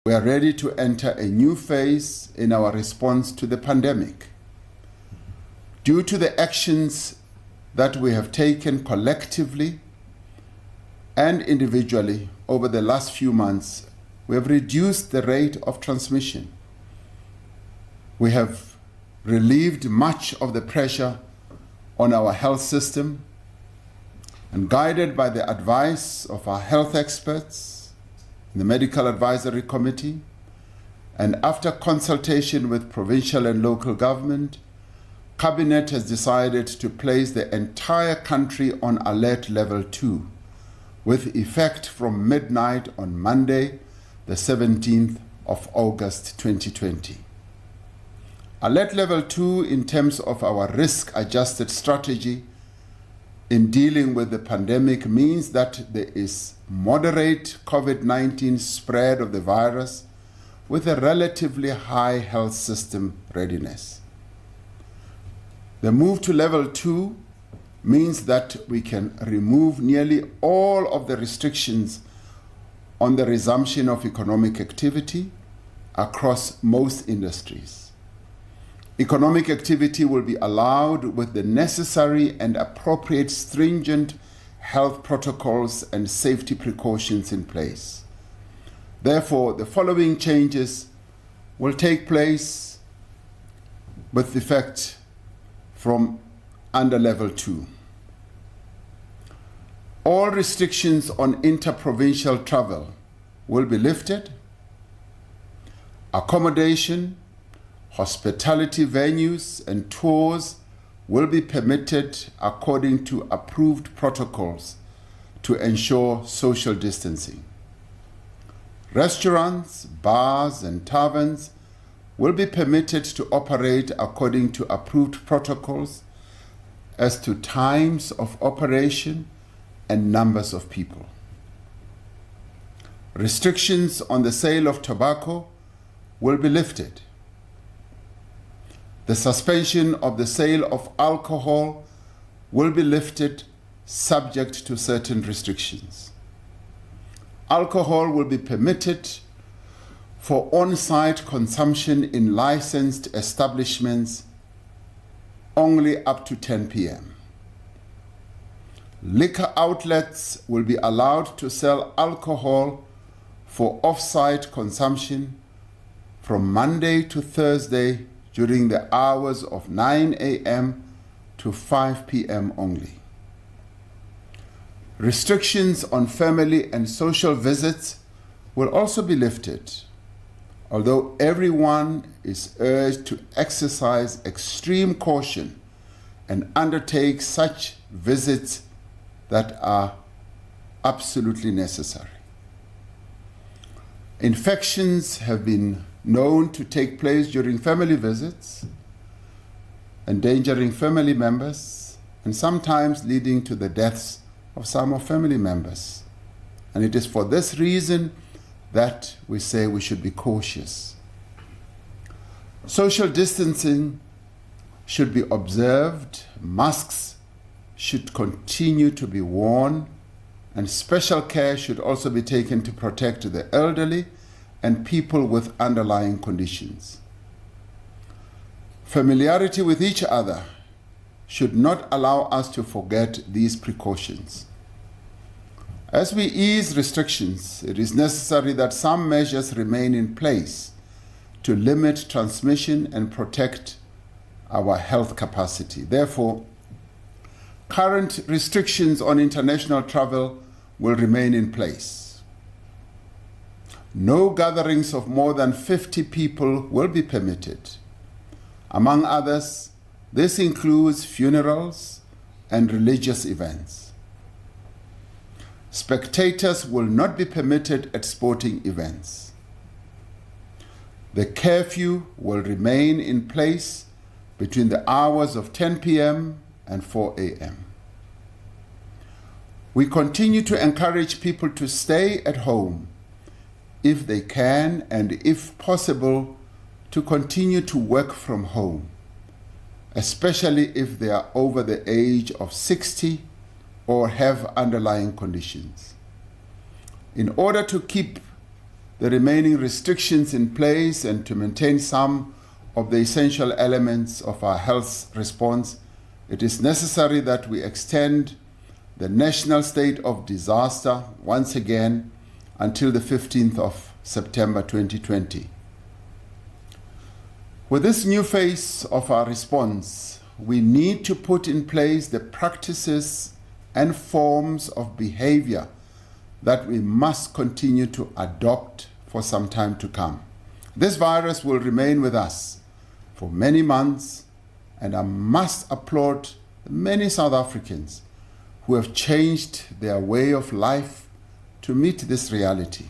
We are ready to enter a new phase in our response to the pandemic. Due to the actions that we have taken collectively and individually over the last few months, we have reduced the rate of transmission. We have relieved much of the pressure on our health system, and guided by the advice of our health experts, the Medical Advisory Committee, and after consultation with provincial and local government, Cabinet has decided to place the entire country on alert level 2, with effect from midnight on Monday, the 17th of August 2020. Alert level 2 in terms of our risk-adjusted strategy in dealing with the pandemic means that there is moderate COVID-19 spread of the virus with a relatively high health system readiness. The move to level 2 means that we can remove nearly all of the restrictions on the resumption of economic activity across most industries. Economic activity will be allowed with the necessary and appropriate stringent health protocols and safety precautions in place. Therefore, the following changes will take place with effect from under level 2. All restrictions on interprovincial travel will be lifted. Accommodation, hospitality venues and tours will be permitted according to approved protocols to ensure social distancing. Restaurants, bars, and taverns will be permitted to operate according to approved protocols as to times of operation and numbers of people. Restrictions on the sale of tobacco will be lifted. The suspension of the sale of alcohol will be lifted subject to certain restrictions. Alcohol will be permitted for on-site consumption in licensed establishments only up to 10 p.m. Liquor outlets will be allowed to sell alcohol for off-site consumption from Monday to Thursday during the hours of 9 a.m. to 5 p.m. only. Restrictions on family and social visits will also be lifted, although everyone is urged to exercise extreme caution and undertake such visits that are absolutely necessary. Infections have been known to take place during family visits, endangering family members, and sometimes leading to the deaths of some of family members. And it is for this reason that we say we should be cautious. Social distancing should be observed, masks should continue to be worn, and special care should also be taken to protect the elderly and people with underlying conditions. Familiarity with each other should not allow us to forget these precautions. As we ease restrictions, it is necessary that some measures remain in place to limit transmission and protect our health capacity. Therefore, current restrictions on international travel will remain in place. No gatherings of more than 50 people will be permitted. Among others, this includes funerals and religious events. Spectators will not be permitted at sporting events. The curfew will remain in place between the hours of 10 p.m. and 4 a.m. We continue to encourage people to stay at home if they can, and if possible, to continue to work from home, especially if they are over the age of 60 or have underlying conditions. In order to keep the remaining restrictions in place and to maintain some of the essential elements of our health response, it is necessary that we extend the national state of disaster once again until the 15th of September 2020. With this new phase of our response, we need to put in place the practices and forms of behavior that we must continue to adopt for some time to come. This virus will remain with us for many months, and I must applaud the many South Africans who have changed their way of life to meet this reality.